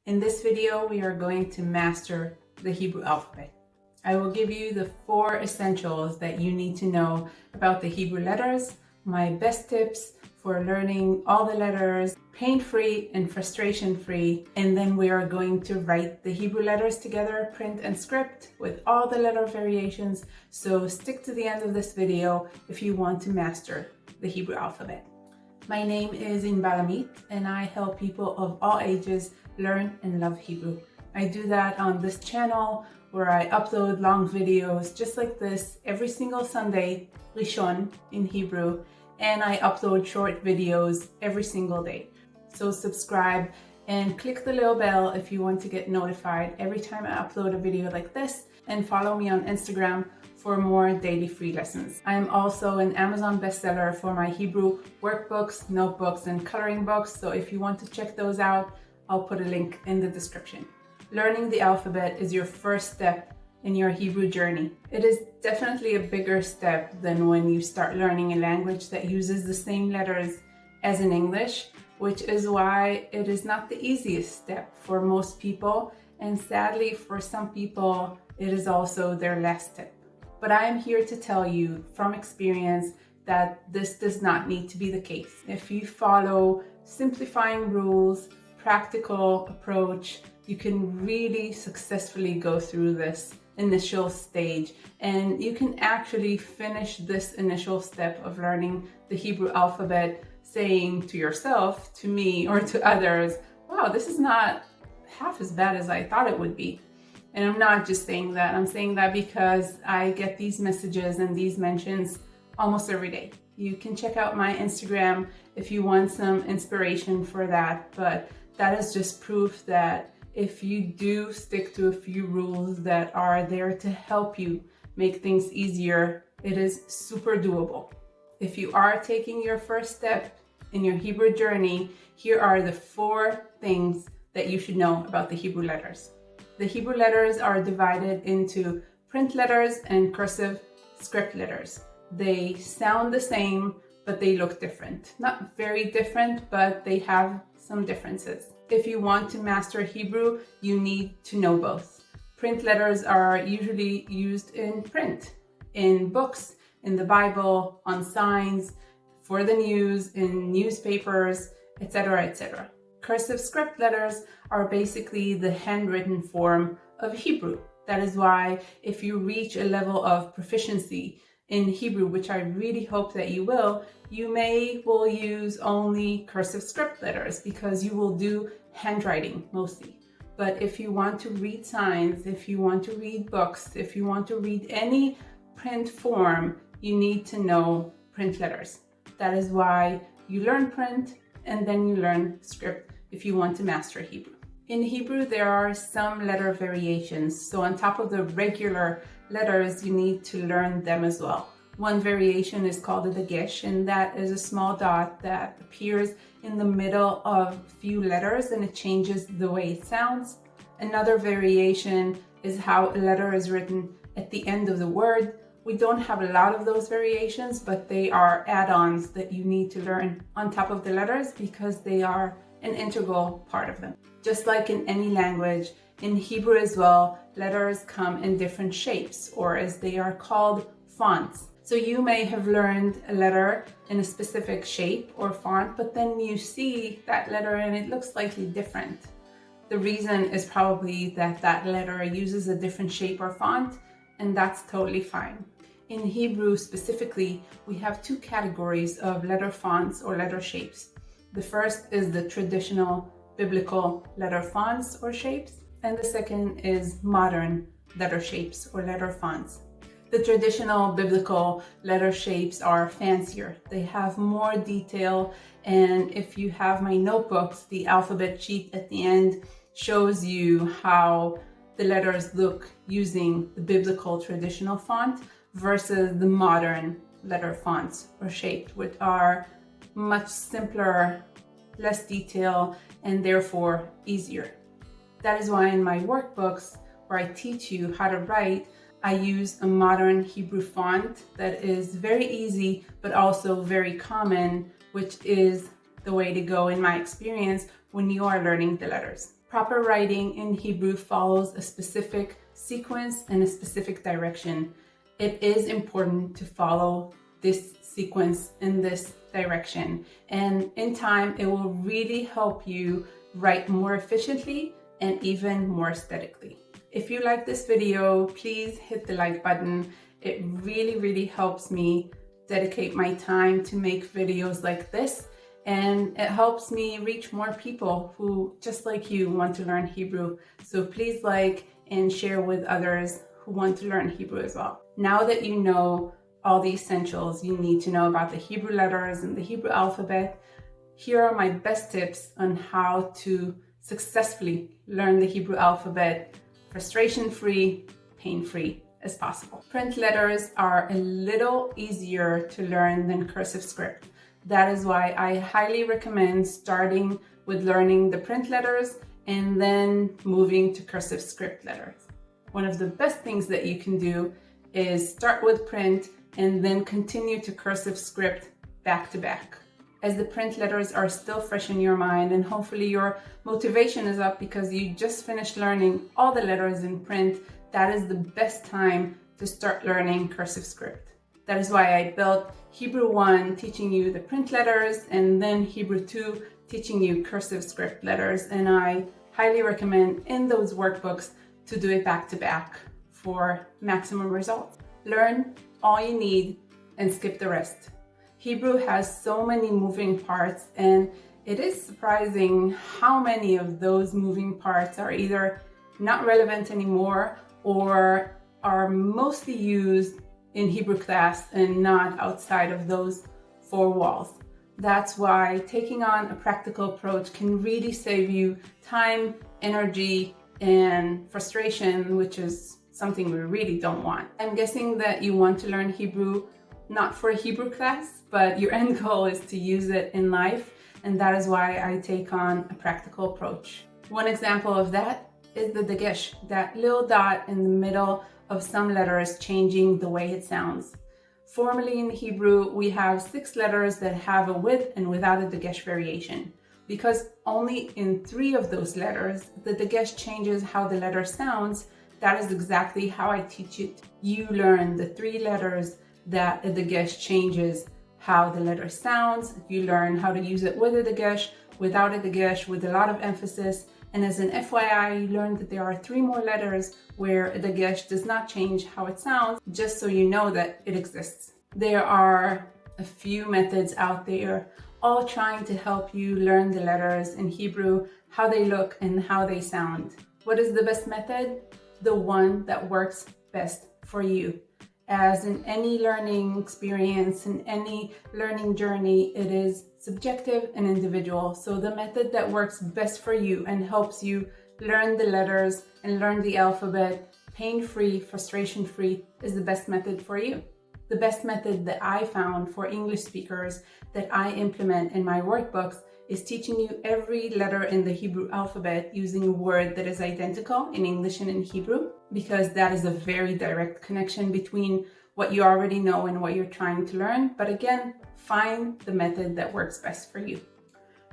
In this video, we are going to master the Hebrew alphabet. I will give you the 4 essentials that you need to know about the Hebrew letters, my best tips for learning all the letters pain-free and frustration-free, and then we are going to write the Hebrew letters together, print and script, with all the letter variations. So stick to the end of this video if you want to master the Hebrew alphabet. My name is Inbal, and I help people of all ages learn and love Hebrew. I do that on this channel where I upload long videos just like this every single Sunday, Rishon in Hebrew, and I upload short videos every single day. So subscribe and click the little bell if you want to get notified every time I upload a video like this, and follow me on Instagram for more daily free lessons. I am also an Amazon bestseller for my Hebrew workbooks, notebooks, and coloring books. So if you want to check those out, I'll put a link in the description. Learning the alphabet is your first step in your Hebrew journey. It is definitely a bigger step than when you start learning a language that uses the same letters as in English, which is why it is not the easiest step for most people. And sadly, for some people, it is also their last step. But I am here to tell you from experience that this does not need to be the case. If you follow simplifying rules, practical approach, you can really successfully go through this initial stage, and you can actually finish this initial step of learning the Hebrew alphabet saying to yourself, to me, or to others, wow, this is not half as bad as I thought it would be. And I'm not just saying that, I'm saying that because I get these messages and these mentions almost every day. You can check out my Instagram if you want some inspiration for that, but that is just proof that if you do stick to a few rules that are there to help you make things easier, it is super doable. If you are taking your first step in your Hebrew journey, here are the 4 things that you should know about the Hebrew letters. The Hebrew letters are divided into print letters and cursive script letters. They sound the same, but they look different. Not very different, but they have some differences. If you want to master Hebrew, you need to know both. Print letters are usually used in print, in books, in the Bible, on signs, for the news, in newspapers, etc., etc. Cursive script letters are basically the handwritten form of Hebrew. That is why if you reach a level of proficiency in Hebrew, which I really hope that you will use only cursive script letters because you will do handwriting mostly. But if you want to read signs, if you want to read books, if you want to read any print form, you need to know print letters. That is why you learn print and then you learn script if you want to master Hebrew. In Hebrew, there are some letter variations. So on top of the regular letters, you need to learn them as well. One variation is called a dagesh, and that is a small dot that appears in the middle of few letters and it changes the way it sounds. Another variation is how a letter is written at the end of the word. We don't have a lot of those variations, but they are add-ons that you need to learn on top of the letters because they are an integral part of them. Just like in any language, in Hebrew as well, letters come in different shapes, or as they are called, fonts. So you may have learned a letter in a specific shape or font, but then you see that letter and it looks slightly different. The reason is probably that that letter uses a different shape or font, and that's totally fine. In Hebrew specifically, we have 2 categories of letter fonts or letter shapes. The first is the traditional biblical letter fonts or shapes, and the second is modern letter shapes or letter fonts. The traditional biblical letter shapes are fancier. They have more detail, and if you have my notebooks, the alphabet sheet at the end shows you how the letters look using the biblical traditional font versus the modern letter fonts or shapes, which are much simpler, less detail, and therefore easier. That is why in my workbooks, where I teach you how to write, I use a modern Hebrew font that is very easy, but also very common, which is the way to go in my experience when you are learning the letters. Proper writing in Hebrew follows a specific sequence and a specific direction. It is important to follow this sequence in this direction, and in time it will really help you write more efficiently and even more aesthetically. If you like this video, please hit the like button. It really helps me dedicate my time to make videos like this, and it helps me reach more people who, just like you, want to learn Hebrew. So please like and share with others who want to learn Hebrew as well. Now that you know all the essentials you need to know about the Hebrew letters and the Hebrew alphabet, here are my best tips on how to successfully learn the Hebrew alphabet frustration-free, pain-free as possible. Print letters are a little easier to learn than cursive script. That is why I highly recommend starting with learning the print letters and then moving to cursive script letters. One of the best things that you can do is start with print and then continue to cursive script back to back, as the print letters are still fresh in your mind, and hopefully your motivation is up because you just finished learning all the letters in print. That is the best time to start learning cursive script. That is why I built Hebrew 1 teaching you the print letters, and then Hebrew 2 teaching you cursive script letters. And I highly recommend in those workbooks to do it back to back for maximum results. Learn all you need and skip the rest. Hebrew has so many moving parts, and it is surprising how many of those moving parts are either not relevant anymore or are mostly used in Hebrew class and not outside of those four walls. That's why taking on a practical approach can really save you time, energy, and frustration, which is something we really don't want. I'm guessing that you want to learn Hebrew not for a Hebrew class, but your end goal is to use it in life, and that is why I take on a practical approach. One example of that is the dagesh, that little dot in the middle of some letters changing the way it sounds. Formally in Hebrew, we have 6 letters that have a with and without a dagesh variation. Because only in 3 of those letters, the dagesh changes how the letter sounds, that is exactly how I teach it. You learn the 3 letters that a dagesh changes how the letter sounds. You learn how to use it with a dagesh, without a dagesh, with a lot of emphasis. And as an FYI, you learn that there are 3 more letters where a dagesh does not change how it sounds, just so you know that it exists. There are a few methods out there, all trying to help you learn the letters in Hebrew, how they look and how they sound. What is the best method? The one that works best for you. As in any learning experience, in any learning journey, it is subjective and individual. So the method that works best for you and helps you learn the letters and learn the alphabet pain-free, frustration-free is the best method for you. The best method that I found for English speakers that I implement in my workbooks is teaching you every letter in the Hebrew alphabet using a word that is identical in English and in Hebrew, because that is a very direct connection between what you already know and what you're trying to learn. But again, find the method that works best for you.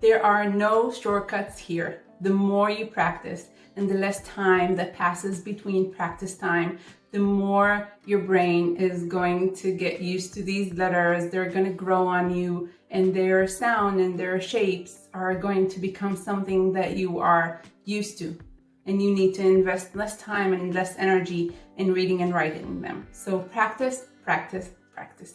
There are no shortcuts here. The more you practice and the less time that passes between practice time, the more your brain is going to get used to these letters. They're going to grow on you, and their sound and their shapes are going to become something that you are used to. And you need to invest less time and less energy in reading and writing them. So practice, practice, practice.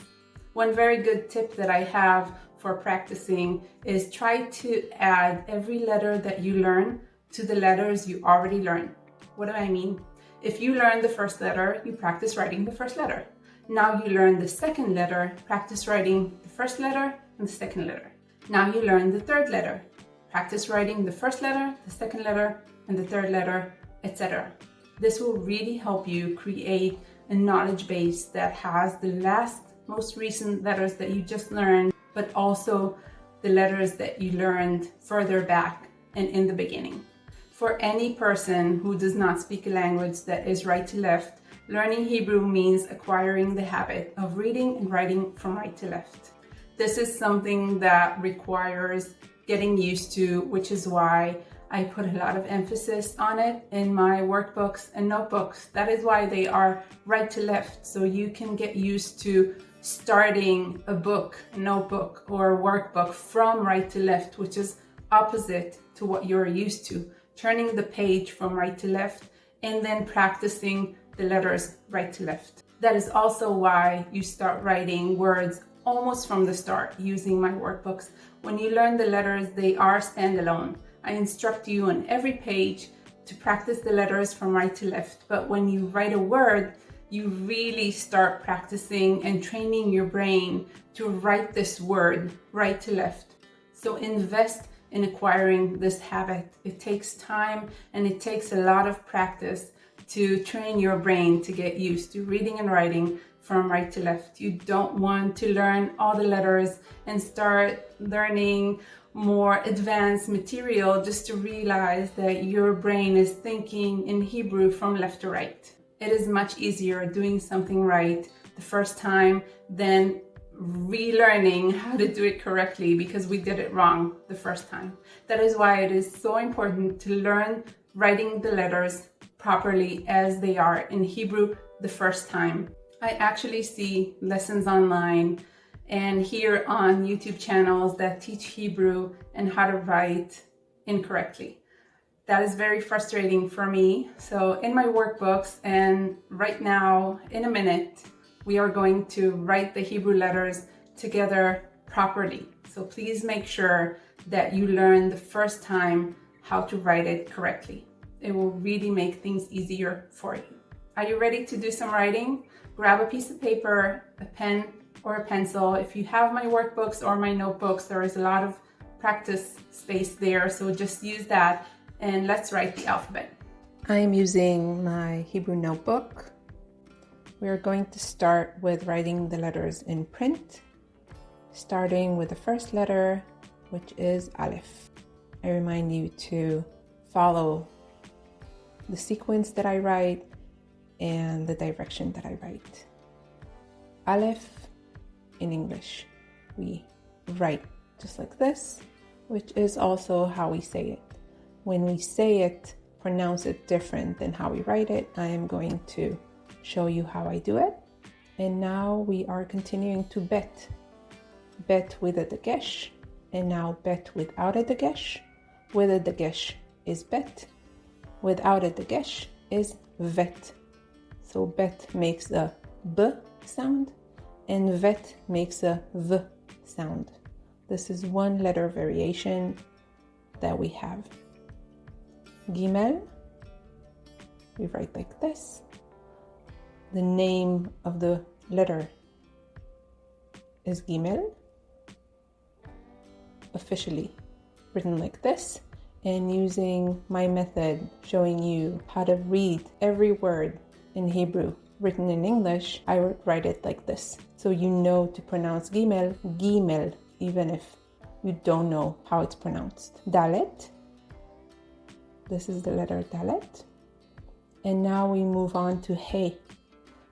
One very good tip that I have for practicing is try to add every letter that you learn to the letters you already learned. What do I mean? If you learn the first letter, you practice writing the first letter. Now you learn the second letter, practice writing the first letter and the second letter. Now you learn the third letter, practice writing the first letter, the second letter, and the third letter, etc. This will really help you create a knowledge base that has the most recent letters that you just learned, but also the letters that you learned further back and in the beginning. For any person who does not speak a language that is right to left, learning Hebrew means acquiring the habit of reading and writing from right to left. This is something that requires getting used to, which is why I put a lot of emphasis on it in my workbooks and notebooks. That is why they are right to left, so you can get used to starting a book, notebook, or workbook from right to left, which is opposite to what you're used to. Turning the page from right to left and then practicing the letters right to left. That is also why you start writing words almost from the start using my workbooks. When you learn the letters, they are standalone. I instruct you on every page to practice the letters from right to left. But when you write a word, you really start practicing and training your brain to write this word right to left. So invest in acquiring this habit. It takes time and it takes a lot of practice to train your brain to get used to reading and writing from right to left. You don't want to learn all the letters and start learning more advanced material just to realize that your brain is thinking in Hebrew from left to right. It is much easier doing something right the first time than relearning how to do it correctly because we did it wrong the first time. That is why it is so important to learn writing the letters properly as they are in Hebrew the first time. I actually see lessons online and here on YouTube channels that teach Hebrew and how to write incorrectly. That is very frustrating for me. So in my workbooks and right now, in a minute, we are going to write the Hebrew letters together properly. So please make sure that you learn the first time how to write it correctly. It will really make things easier for you. Are you ready to do some writing? Grab a piece of paper, a pen, or a pencil. If you have my workbooks or my notebooks, there is a lot of practice space there. So just use that and let's write the alphabet. I'm using my Hebrew notebook. We are going to start with writing the letters in print, starting with the first letter, which is Aleph. I remind you to follow the sequence that I write and the direction that I write. Aleph in English, we write just like this, which is also how we say it. When we say it, pronounce it different than how we write it. I am going to show you how I do it. And now we are continuing to bet. Bet with a dagesh, and now bet without a dagesh. With a dagesh is bet. Without a dagesh is vet. So bet makes a b sound and vet makes a v sound. This is one letter variation that we have. Gimel, we write like this. The name of the letter is Gimel, officially written like this, and using my method showing you how to read every word in Hebrew written in English, I would write it like this. So you know to pronounce Gimel, Gimel, even if you don't know how it's pronounced. Dalet, this is the letter Dalet. And now we move on to He.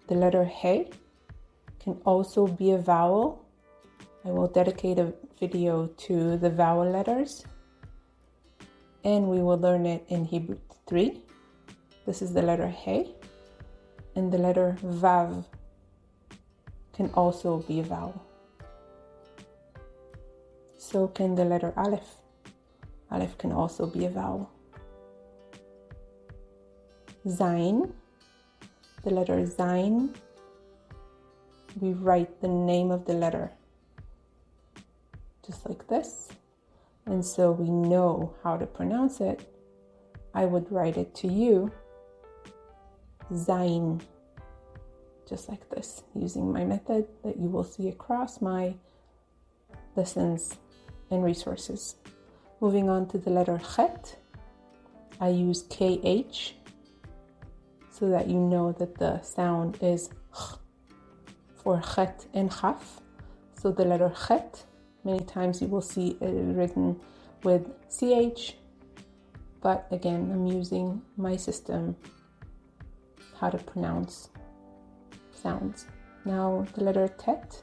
The letter He can also be a vowel. I will dedicate a video to the vowel letters. And we will learn it in Hebrew 3. This is the letter He. And the letter Vav can also be a vowel. So can the letter Aleph. Aleph can also be a vowel. Zain, the letter Zain, we write the name of the letter just like this. And so we know how to pronounce it. I would write it to you, Zain, just like this, using my method that you will see across my lessons and resources. Moving on to the letter Chet, I use KH so that you know that the sound is Ch for Chet and Chaf. So the letter Chet, many times you will see it written with CH, but again, I'm using my system how to pronounce sounds. Now the letter Tet,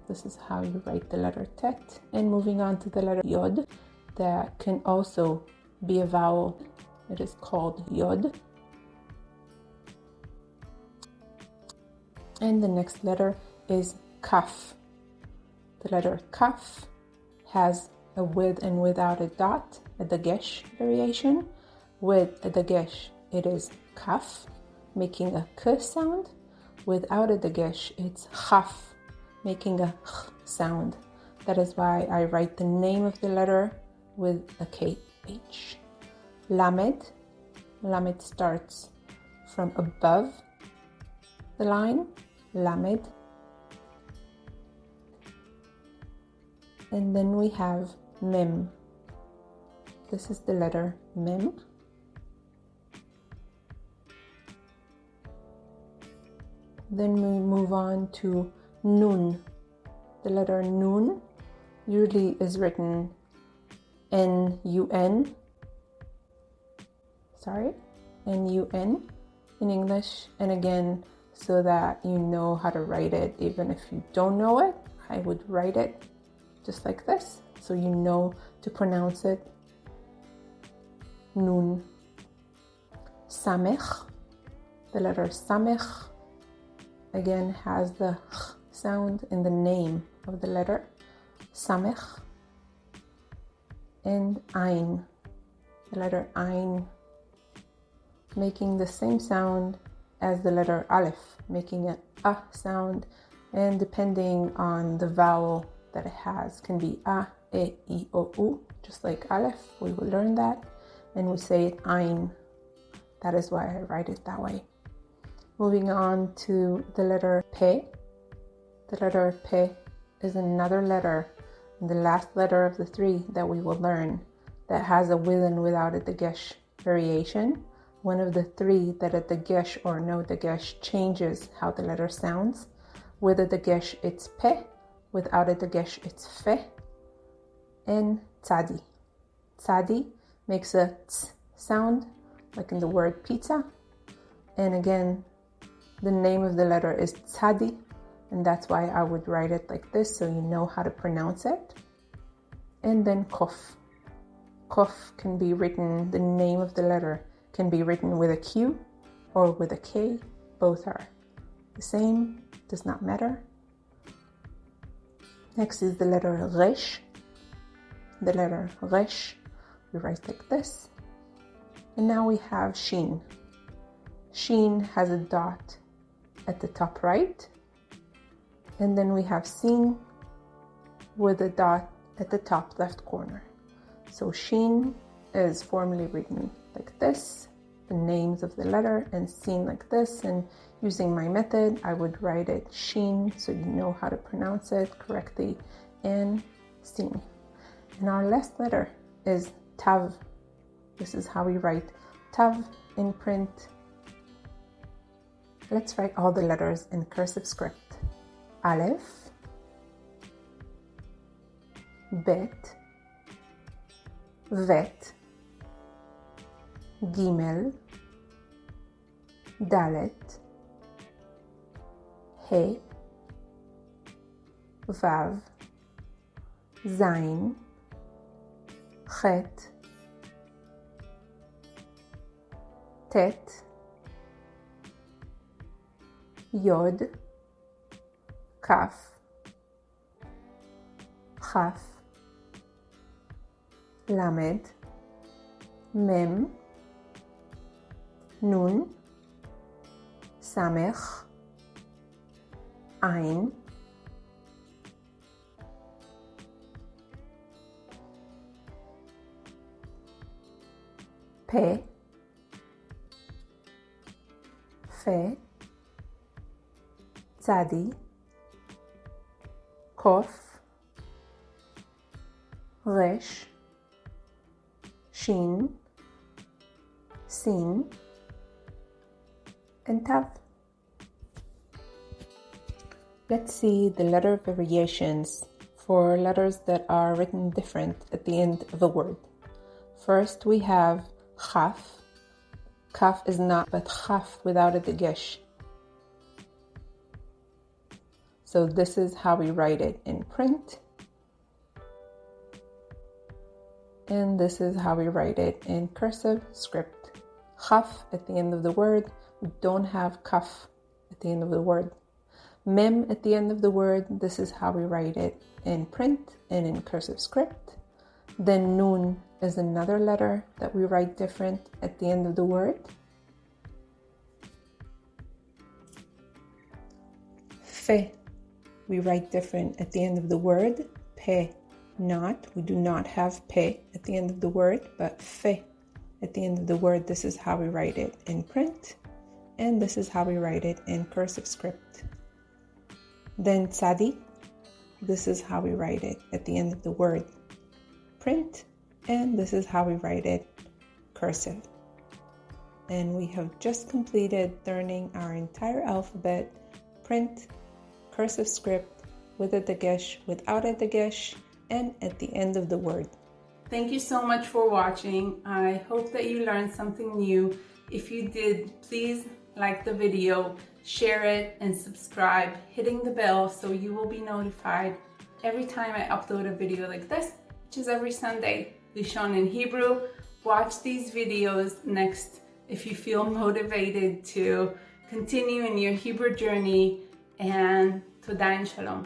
this is how you write the letter Tet. And moving on to the letter Yod, that can also be a vowel. It is called yod. And the next letter is kaf. The letter kaf has a with and without a dot, a dagesh variation. With a dagesh, it is kaf, making a k sound. Without a dagesh, it's chaf, making a ch sound. That is why I write the name of the letter with a KH. Lamed. Lamed starts from above the line. Lamed. And then we have mem. This is the letter mem. Then we move on to nun. The letter nun usually is written N-U-N. N-U-N in English. And again, so that you know how to write it, even if you don't know it, I would write it just like this, so you know to pronounce it. Nun. Samech. The letter samech again has the ch sound in the name of the letter. Samech. And ein. The letter ein, making the same sound as the letter aleph, making an a sound, and depending on the vowel that it has, can be a, e, I, o, u, just like aleph. We will learn that, and we say it ein. That is why I write it that way. Moving on to the letter pe. The letter pe is another letter, the last letter of the three that we will learn, that has a with and without a dagesh variation. One of the three that a dagesh or no dagesh changes how the letter sounds. With a dagesh, it's pe. Without a dagesh, it's fe. And tzadi. Tzadi makes a ts sound, like in the word pizza. And again, the name of the letter is tzadi, and that's why I would write it like this, so you know how to pronounce it. And then kof. Kof can be written, the name of the letter can be written with a Q or with a K. Both are the same, does not matter. Next is the letter resh. The letter resh, we write like this. And now we have shin. Shin has a dot at the top right. And then we have sin with a dot at the top left corner. So shin is formally written like this, the names of the letter, and sin like this. And using my method, I would write it shin, so you know how to pronounce it correctly, and sin. And our last letter is tav. This is how we write tav in print. Let's write all the letters in cursive script. Aleph, Bet, Vet, Gimel, Dalet, He, Vav, Zain, Chet, Tet, Yod, Kaf, Chaf, Lamed, Mem, Nun, Samech, Ein, Pe, Fe, Tzadi, Kof, Resh, Shin, Sin, and Tav. Let's see the letter variations for letters that are written different at the end of a word. First we have Chaf. Kaf is not, but Chaf without a dagesh. So this is how we write it in print. and this is how we write it in cursive script. Chaf at the end of the word. We don't have kaf at the end of the word. Mem at the end of the word. This is how we write it in print and in cursive script. Then nun is another letter that we write different at the end of the word. Fe, we write different at the end of the word. Pe, not. We do not have pe at the end of the word, but fe at the end of the word. This is how we write it in print, and this is how we write it in cursive script. Then tzadi, this is how we write it at the end of the word. Print, and this is how we write it cursive. And we have just completed learning our entire alphabet, print, cursive script, with a dagesh, without a dagesh, and at the end of the word. Thank you so much for watching. I hope that you learned something new. If you did, please like the video, share it, and subscribe, hitting the bell so you will be notified every time I upload a video like this, which is every Sunday. Lishon in Hebrew. Watch these videos next if you feel motivated to continue in your Hebrew journey, and toda and shalom.